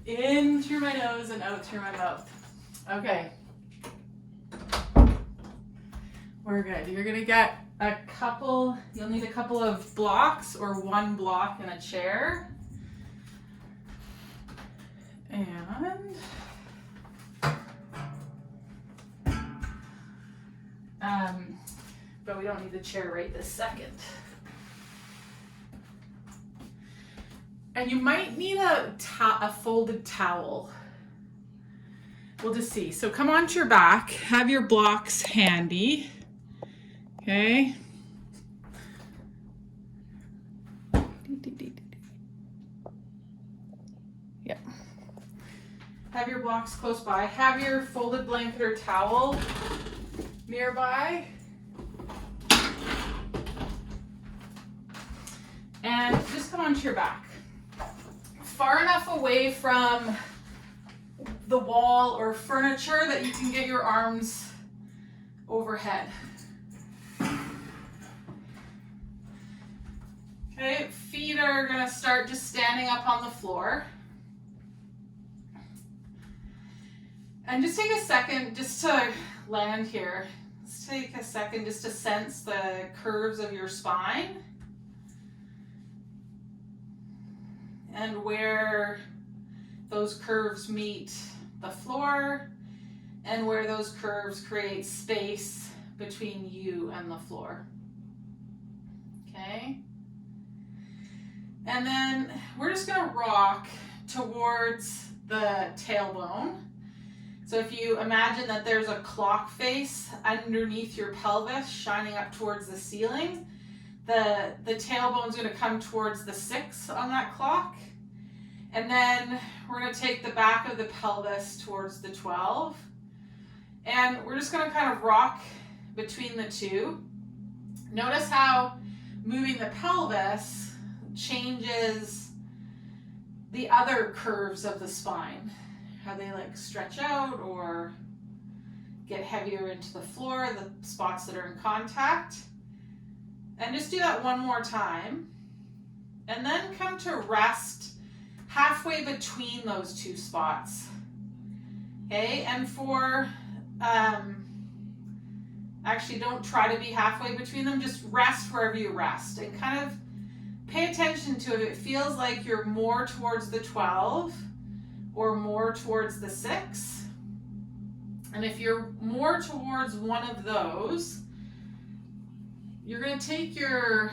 In through my nose and out through my mouth. Okay. We're good. You're gonna get a couple, you'll need a couple of blocks or one block in a chair. And but we don't need the chair right this second. And you might need a folded towel. We'll just see. So come onto your back, have your blocks handy. Okay. Yep. Have your blocks close by. Have your folded blanket or towel nearby. And just come onto your back. Far enough away from the wall or furniture that you can get your arms overhead. Okay, feet are gonna start just standing up on the floor. And just take a second just to land here. Let's take a second just to sense the curves of your spine and where those curves meet the floor and where those curves create space between you and the floor. Okay? And then we're just gonna rock towards the tailbone. So if you imagine that there's a clock face underneath your pelvis shining up towards the ceiling, the tailbone's gonna come towards the 6 on that clock. And then we're gonna take the back of the pelvis towards the 12. And we're just gonna kind of rock between the two. Notice how moving the pelvis changes the other curves of the spine. How they like stretch out or get heavier into the floor, the spots that are in contact. And just do that one more time. And then come to rest halfway between those two spots. Okay, and for, actually don't try to be halfway between them, just rest wherever you rest and kind of pay attention to if it feels like you're more towards the 12 or more towards the 6. And if you're more towards one of those, you're gonna take your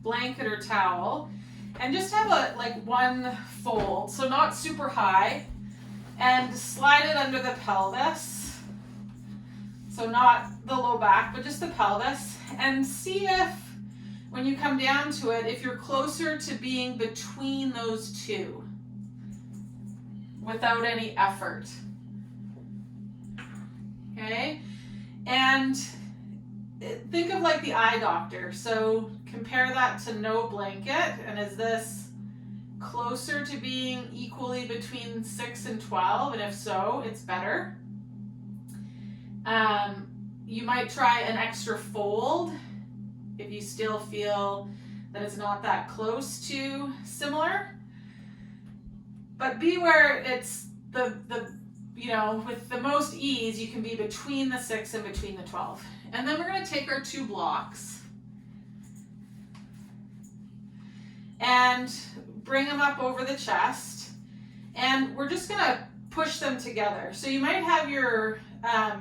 blanket or towel and just have one fold, so not super high, and slide it under the pelvis. So not the low back, but just the pelvis, and see if, when you come down to it, if you're closer to being between those two without any effort. Okay? And think of like the eye doctor. So compare that to no blanket, and is this closer to being equally between 6 and 12? And if so, it's better. You might try an extra fold if you still feel that it's not that close to similar. But be where it's the with the most ease, you can be between the 6 and between the 12. And then we're going to take our 2 blocks and bring them up over the chest, and we're just going to push them together. So you might have your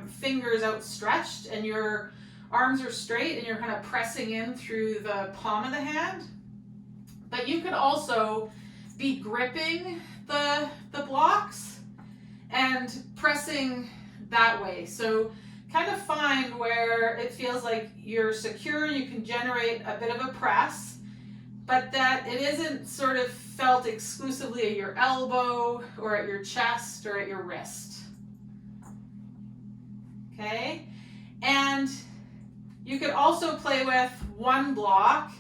fingers outstretched and your arms are straight and you're kind of pressing in through the palm of the hand, but you could also be gripping the blocks and pressing that way. So kind of find where it feels like you're secure, you can generate a bit of a press, but that it isn't sort of felt exclusively at your elbow or at your chest or at your wrist. Okay? And you could also play with one block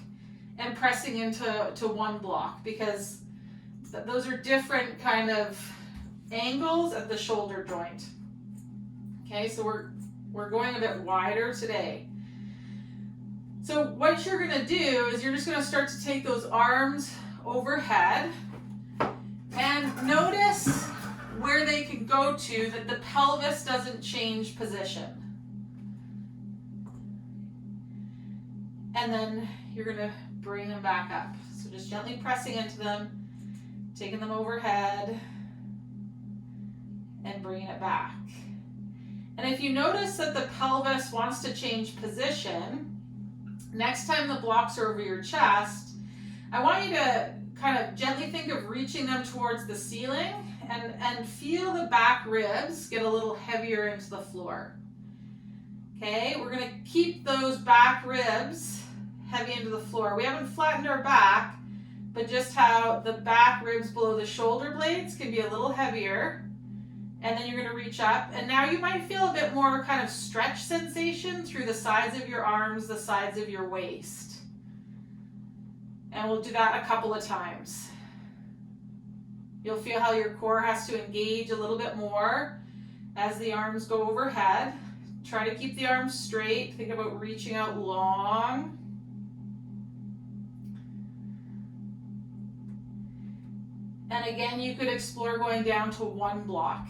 and pressing into one block, because those are different kind of angles at the shoulder joint. Okay, so we're going a bit wider today. So what you're gonna do is you're just gonna start to take those arms overhead and notice where they can go to that the pelvis doesn't change position. And then you're gonna bring them back up. So just gently pressing into them, taking them overhead, and bringing it back. And if you notice that the pelvis wants to change position, next time the blocks are over your chest, I want you to kind of gently think of reaching them towards the ceiling and feel the back ribs get a little heavier into the floor. Okay, we're gonna keep those back ribs heavy into the floor. We haven't flattened our back, but just how the back ribs below the shoulder blades can be a little heavier. And then you're gonna reach up, and now you might feel a bit more kind of stretch sensation through the sides of your arms, the sides of your waist. And we'll do that a couple of times. You'll feel how your core has to engage a little bit more as the arms go overhead. Try to keep the arms straight. Think about reaching out long. And again, you could explore going down to one block.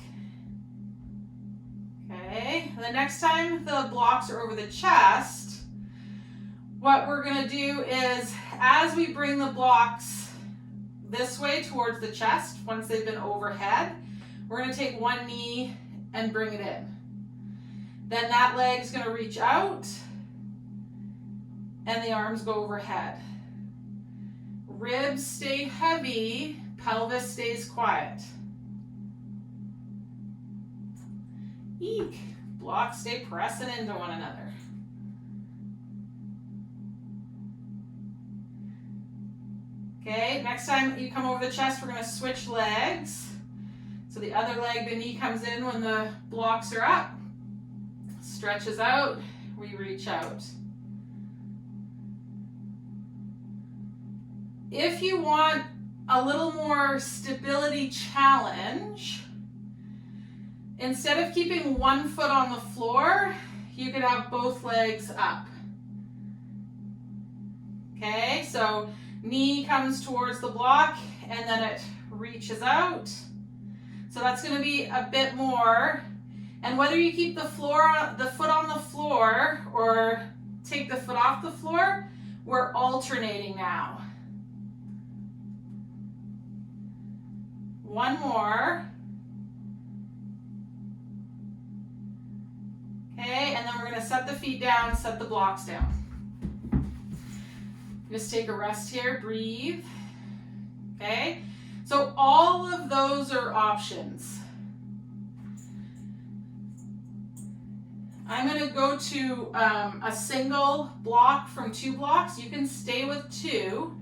Okay, the next time the blocks are over the chest, what we're gonna do is, as we bring the blocks this way towards the chest, once they've been overhead, we're gonna take one knee and bring it in. Then that leg's gonna reach out, and the arms go overhead. Ribs stay heavy, pelvis stays quiet. Eek. Blocks stay pressing into one another. Okay, next time you come over the chest, we're going to switch legs. So the other leg, the knee comes in when the blocks are up. Stretches out, we reach out. If you want a little more stability challenge, instead of keeping one foot on the floor, you could have both legs up. Okay, so knee comes towards the block and then it reaches out. So that's going to be a bit more. And whether you keep the foot on the floor or take the foot off the floor, we're alternating now. One more. Okay, and then we're going to set the feet down, set the blocks down. Just take a rest here, breathe. Okay, so all of those are options. I'm going to go to a single block from 2 blocks. You can stay with 2.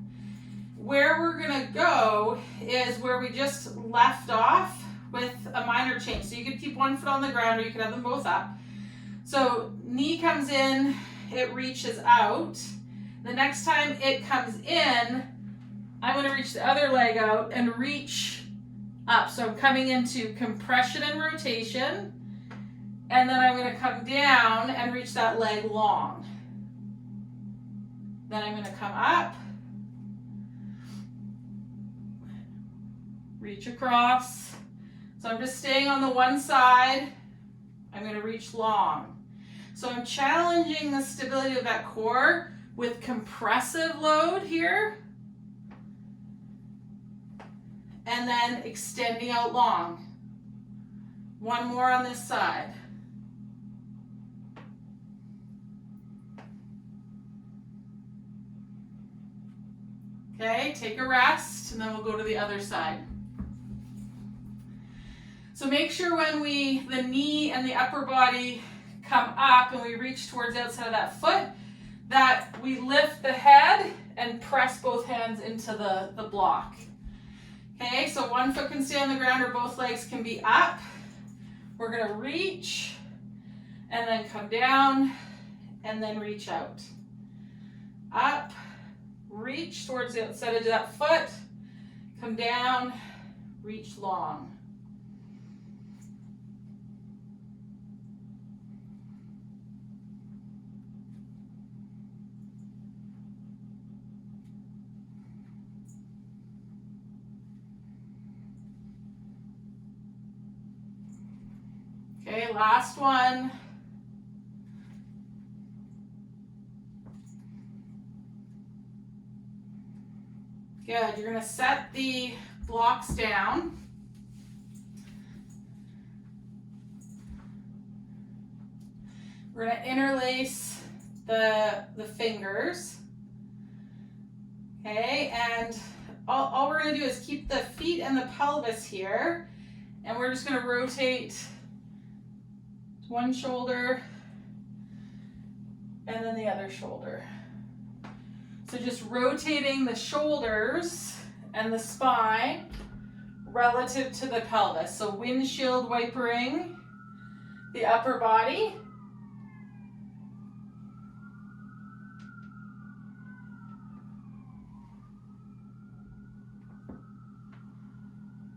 Where we're going to go is where we just left off with a minor change. So you could keep one foot on the ground or you could have them both up. So knee comes in, it reaches out. The next time it comes in, I'm going to reach the other leg out and reach up. So I'm coming into compression and rotation. And then I'm going to come down and reach that leg long. Then I'm going to come up, reach across. So I'm just staying on the one side. I'm going to reach long. So I'm challenging the stability of that core with compressive load here. And then extending out long. One more on this side. Okay, take a rest, and then we'll go to the other side. So make sure when the knee and the upper body come up and we reach towards the outside of that foot, that we lift the head and press both hands into the block. Okay, so one foot can stay on the ground or both legs can be up. We're going to reach and then come down and then reach out. Up. Reach towards the outside of that foot, come down, reach long. Okay, last one. Good, you're gonna set the blocks down. We're gonna interlace the fingers. Okay, and all we're gonna do is keep the feet and the pelvis here, and we're just gonna rotate one shoulder and then the other shoulder. So just rotating the shoulders and the spine relative to the pelvis. So windshield wipering the upper body.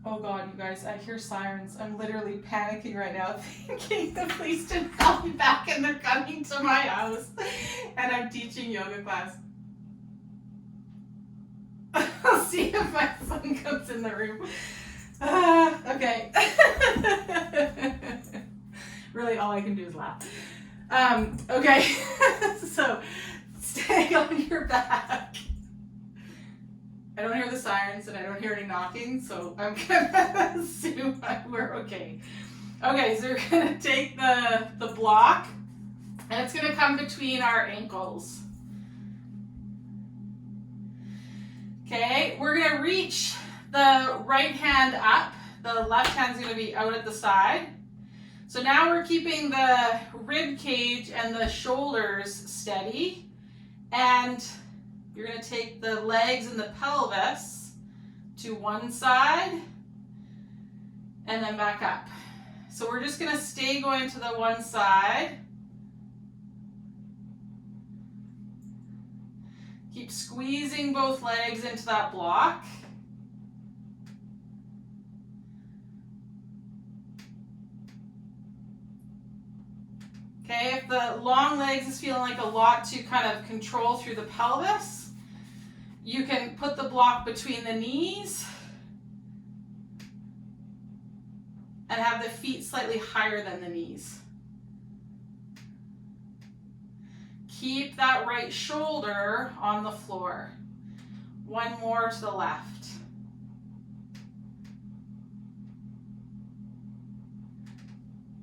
Oh God, you guys, I hear sirens. I'm literally panicking right now, thinking the police didn't call me back and they're coming to my house and I'm teaching yoga class. I'll see if my son comes in the room. Okay. Really, all I can do is laugh. Okay, so stay on your back. I don't hear the sirens and I don't hear any knocking, so I'm gonna assume we're okay. Okay, so we're gonna take the block and it's gonna come between our ankles. Okay, we're gonna reach the right hand up. The left hand's gonna be out at the side. So now we're keeping the rib cage and the shoulders steady, and you're gonna take the legs and the pelvis to one side and then back up. So we're just gonna stay going to the one side. Keep squeezing both legs into that block. Okay, if the long legs is feeling like a lot to kind of control through the pelvis, you can put the block between the knees and have the feet slightly higher than the knees. Keep that right shoulder on the floor. One more to the left.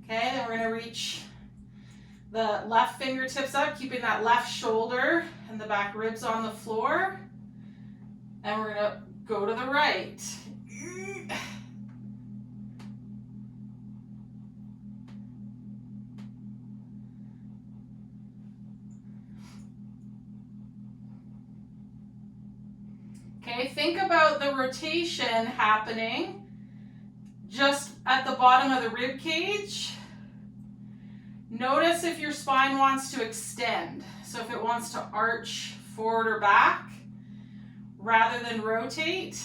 Okay, then we're going to reach the left fingertips up, keeping that left shoulder and the back ribs on the floor. And we're going to go to the right. Okay, think about the rotation happening just at the bottom of the rib cage. Notice if your spine wants to extend. So if it wants to arch forward or back rather than rotate,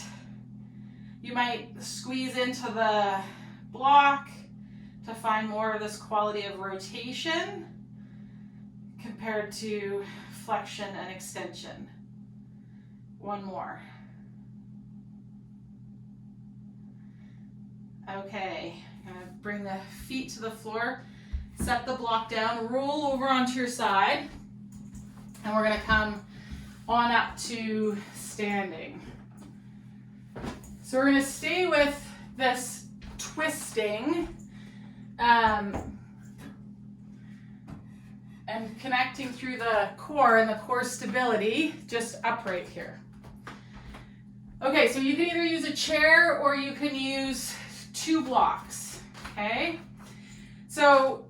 you might squeeze into the block to find more of this quality of rotation compared to flexion and extension. One more. Okay, I'm gonna bring the feet to the floor, set the block down, roll over onto your side, and we're gonna come on up to standing. So we're gonna stay with this twisting and connecting through the core and the core stability, just upright here. Okay, so you can either use a chair or you can use two blocks, okay? So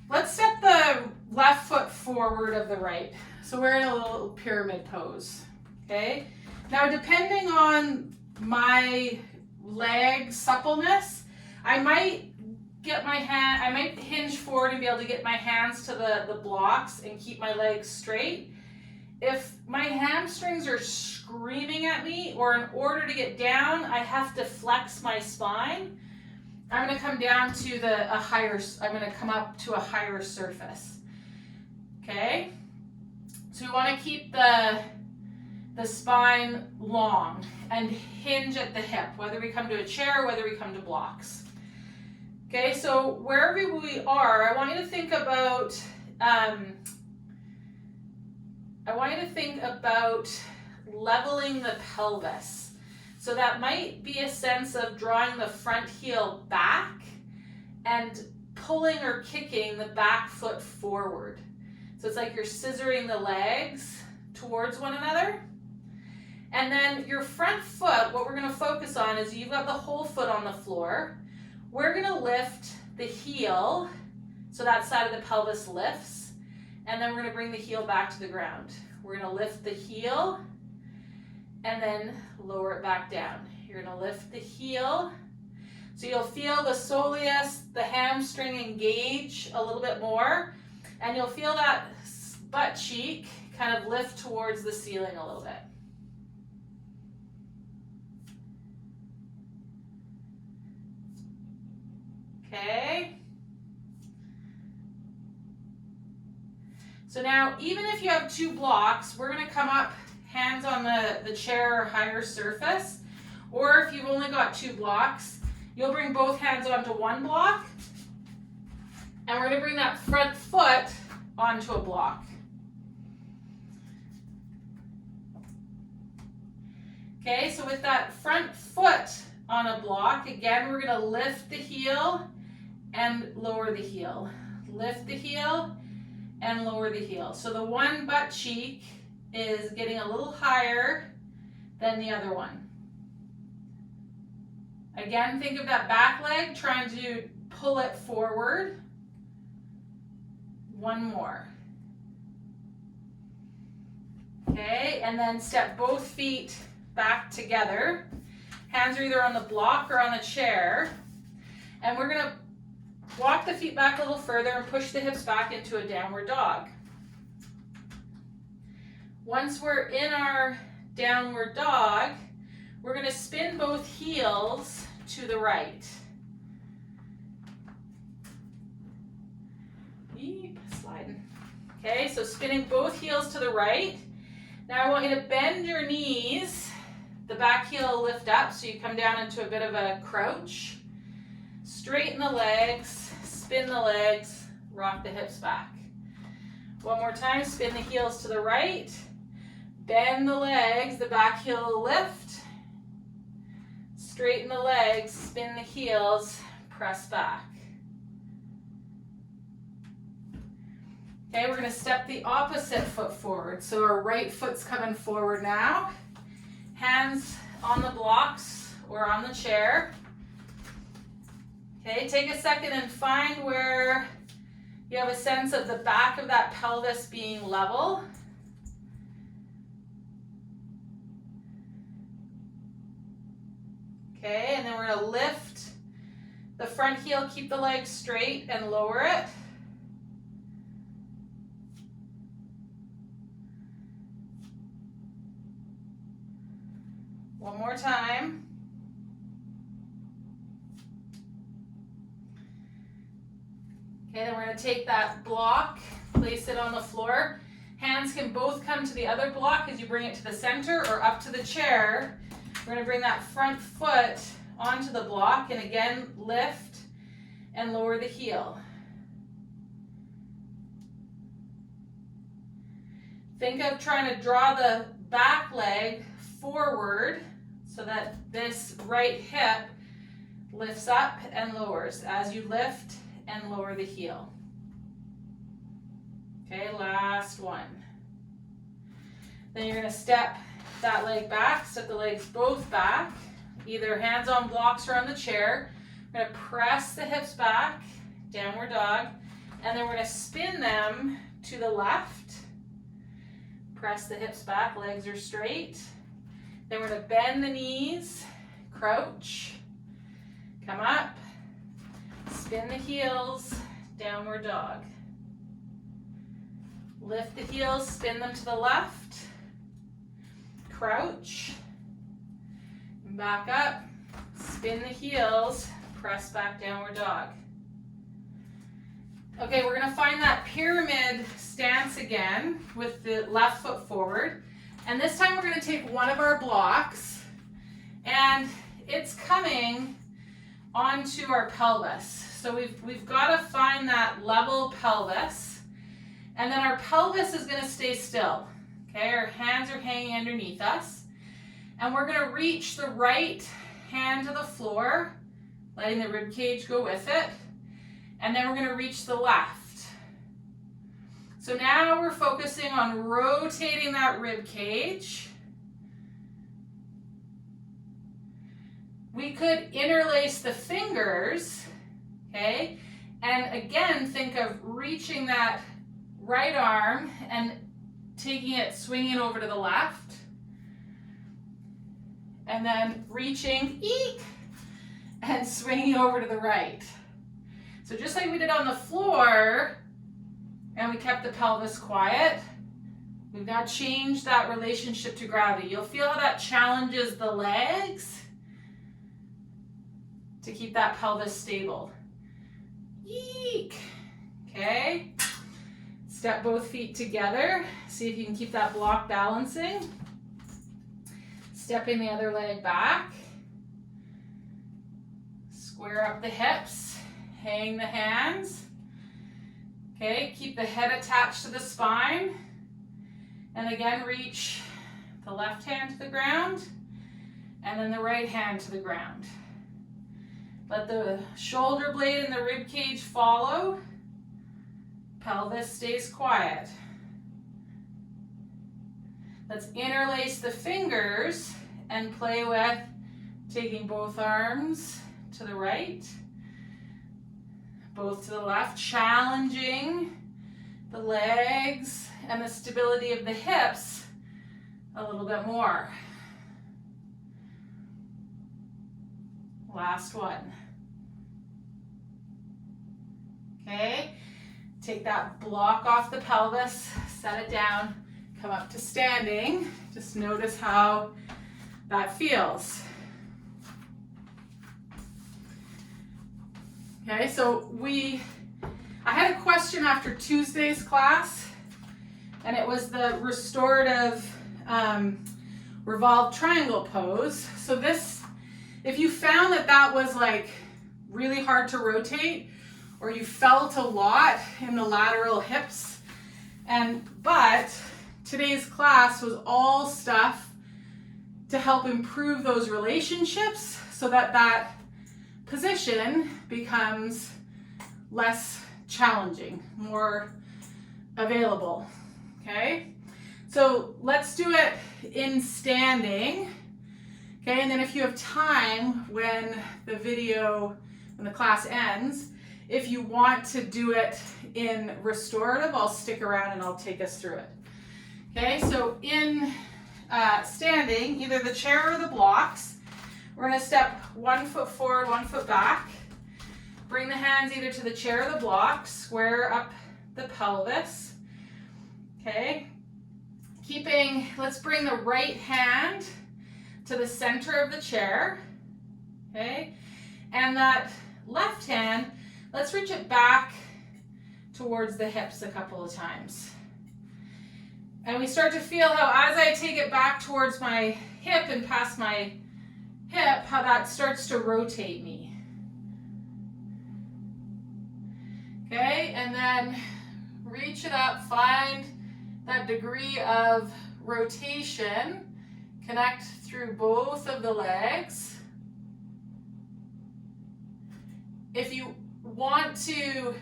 let's step the left foot forward of the right. So we're in a little pyramid pose, okay? Now, depending on my leg suppleness, I might hinge forward and be able to get my hands to the blocks and keep my legs straight. If my hamstrings are screaming at me, or in order to get down, I have to flex my spine, I'm going to come down to I'm going to come up to a higher surface. Okay? So we want to keep the spine long and hinge at the hip, whether we come to a chair or whether we come to blocks. Okay, so wherever we are, I want you to think about leveling the pelvis. So that might be a sense of drawing the front heel back and pulling or kicking the back foot forward. So it's like you're scissoring the legs towards one another. And then your front foot, what we're going to focus on is you've got the whole foot on the floor. We're going to lift the heel, so that side of the pelvis lifts, and then we're going to bring the heel back to the ground. We're going to lift the heel and then lower it back down. You're going to lift the heel. So you'll feel the soleus, the hamstring engage a little bit more, and you'll feel that butt cheek kind of lift towards the ceiling a little bit. Okay. So now, even if you have 2 blocks, we're going to come up hands on the chair or higher surface. Or if you've only got 2 blocks, you'll bring both hands onto 1 block. And we're going to bring that front foot onto a block. Okay, so with that front foot on a block, again, we're going to lift the heel and lower the heel. Lift the heel and lower the heel. So the one butt cheek is getting a little higher than the other one. Again, think of that back leg trying to pull it forward. One more. Okay, and then step both feet back together. Hands are either on the block or on the chair. And we're going to walk the feet back a little further and push the hips back into a downward dog. Once we're in our downward dog, we're going to spin both heels to the right. Sliding. Okay, so spinning both heels to the right. Now I want you to bend your knees. The back heel will lift up, so you come down into a bit of a crouch. Straighten the legs, spin the legs, rock the hips back. One more time, spin the heels to the right, bend the legs, the back heel will lift, straighten the legs, spin the heels, press back. Okay, we're going to step the opposite foot forward. So our right foot's coming forward now. Hands on the blocks or on the chair. Okay, take a second and find where you have a sense of the back of that pelvis being level. Okay, and then we're going to lift the front heel, keep the leg straight and lower it. One more time. Okay, then we're going to take that block, place it on the floor. Hands can both come to the other block as you bring it to the center or up to the chair. We're going to bring that front foot onto the block and again lift and lower the heel. Think of trying to draw the back leg forward so that this right hip lifts up and lowers as you lift and lower the heel. Okay, last one. Then you're going to step that leg back, step the legs both back, either hands on blocks or on the chair. We're going to press the hips back, downward dog, and then we're going to spin them to the left. Press the hips back, legs are straight. Then we're going to bend the knees, crouch, come up, spin the heels, downward dog. Lift the heels, spin them to the left, crouch, back up, spin the heels, press back, downward dog. Okay, we're going to find that pyramid stance again with the left foot forward. And this time we're going to take one of our blocks and it's coming onto our pelvis. So we've got to find that level pelvis, and then our pelvis is going to stay still. Okay, our hands are hanging underneath us, and we're going to reach the right hand to the floor, letting the rib cage go with it, and then we're going to reach the left. So now we're focusing on rotating that rib cage. We could interlace the fingers, okay? And again, think of reaching that right arm and taking it, swinging it over to the left. And then reaching, eek, and swinging over to the right. So just like we did on the floor, and we kept the pelvis quiet, we've now changed that relationship to gravity. You'll feel how that challenges the legs to keep that pelvis stable. Eek. Okay. Step both feet together. See if you can keep that block balancing. Stepping the other leg back. Square up the hips. Hang the hands. Okay, keep the head attached to the spine. And again, reach the left hand to the ground and then the right hand to the ground. Let the shoulder blade and the rib cage follow. Pelvis stays quiet. Let's interlace the fingers and play with taking both arms to the right, both to the left, challenging the legs and the stability of the hips a little bit more. Last one. Okay, take that block off the pelvis, set it down, come up to standing. Just notice how that feels. Okay, so I had a question after Tuesday's class, and it was the restorative revolved triangle pose. So this, if you found that was like really hard to rotate, or you felt a lot in the lateral hips, but today's class was all stuff to help improve those relationships so that position becomes less challenging, more available, okay? So let's do it in standing, okay? And then if you have time when the class ends, if you want to do it in restorative, I'll stick around and I'll take us through it. Okay, so in standing, either the chair or the blocks, we're going to step 1 foot forward, 1 foot back. Bring the hands either to the chair or the blocks, square up the pelvis. Okay, let's bring the right hand to the center of the chair. Okay, and that left hand, let's reach it back towards the hips a couple of times. And we start to feel how as I take it back towards my hip and past my hip, how that starts to rotate me. Okay, and then reach it up, find that degree of rotation, connect through both of the legs. If you want to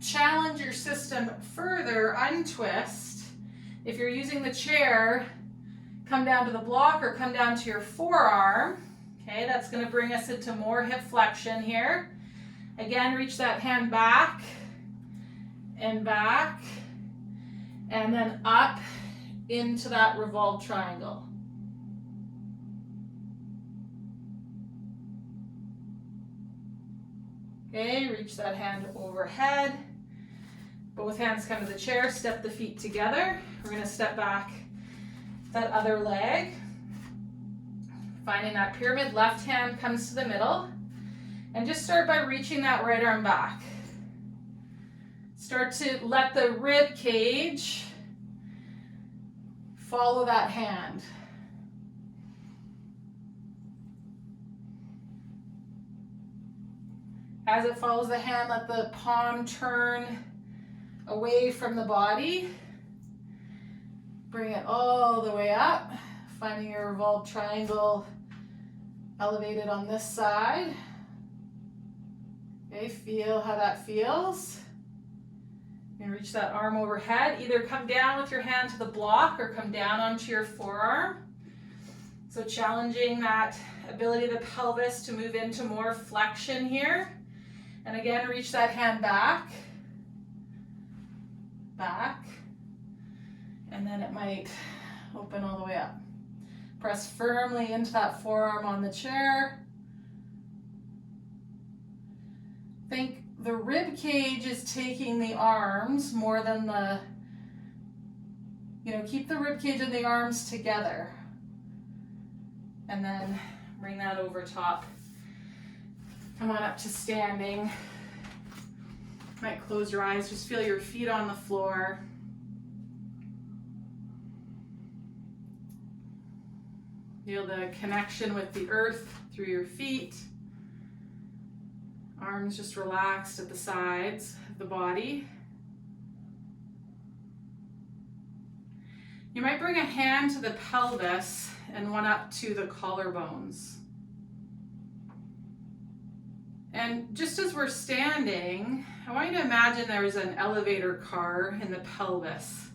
challenge your system further, untwist. If you're using the chair, come down to the block or come down to your forearm. Okay, that's going to bring us into more hip flexion here. Again, reach that hand back, and then up into that revolved triangle. Okay, reach that hand overhead. Both hands come to the chair, step the feet together. We're going to step back that other leg. Finding that pyramid, left hand comes to the middle. And just start by reaching that right arm back. Start to let the rib cage follow that hand. As it follows the hand, let the palm turn away from the body. Bring it all the way up, finding your revolved triangle elevated on this side. Okay, feel how that feels. You can reach that arm overhead. Either come down with your hand to the block or come down onto your forearm. So challenging that ability of the pelvis to move into more flexion here. And again, reach that hand back, back, and then it might open all the way up. Press firmly into that forearm on the chair. Think the rib cage is taking the arms more than the, keep the rib cage and the arms together. And then bring that over top. Come on up to standing. Might close your eyes, just feel your feet on the floor. Feel the connection with the earth through your feet. Arms just relaxed at the sides of the body. You might bring a hand to the pelvis and one up to the collarbones. And just as we're standing, I want you to imagine there's an elevator car in the pelvis.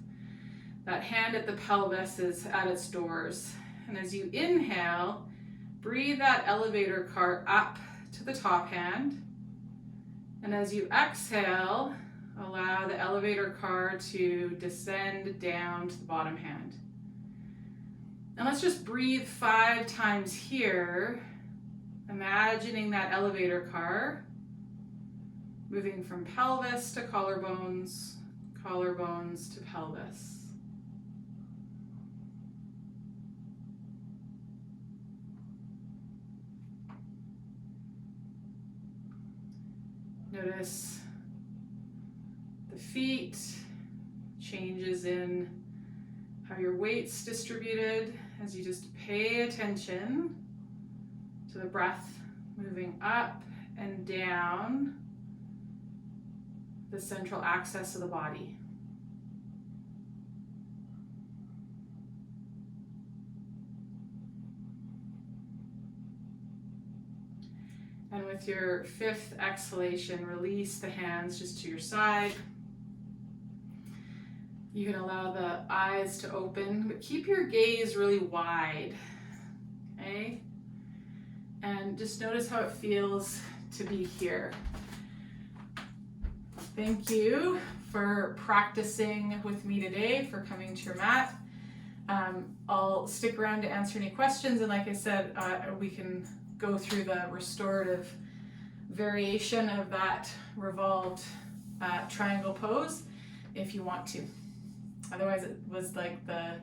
That hand at the pelvis is at its doors. And as you inhale, breathe that elevator car up to the top hand. And as you exhale, allow the elevator car to descend down to the bottom hand. And let's just breathe 5 times here, imagining that elevator car moving from pelvis to collarbones, collarbones to pelvis. Notice the feet, changes in how your weight's distributed as you just pay attention to the breath moving up and down the central axis of the body. And with your 5th exhalation, release the hands just to your side. You can allow the eyes to open, but keep your gaze really wide, okay? And just notice how it feels to be here. Thank you for practicing with me today, for coming to your mat. I'll stick around to answer any questions, and like I said, we can go through the restorative variation of that revolved triangle pose if you want to. Otherwise, it was like the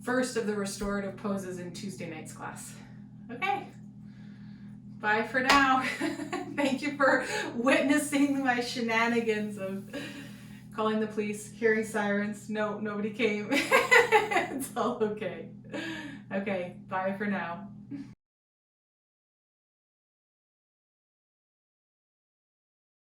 first of the restorative poses in Tuesday night's class. Okay, bye for now. Thank you for witnessing my shenanigans of calling the police, hearing sirens. No, nobody came. It's all okay. Okay, bye for now.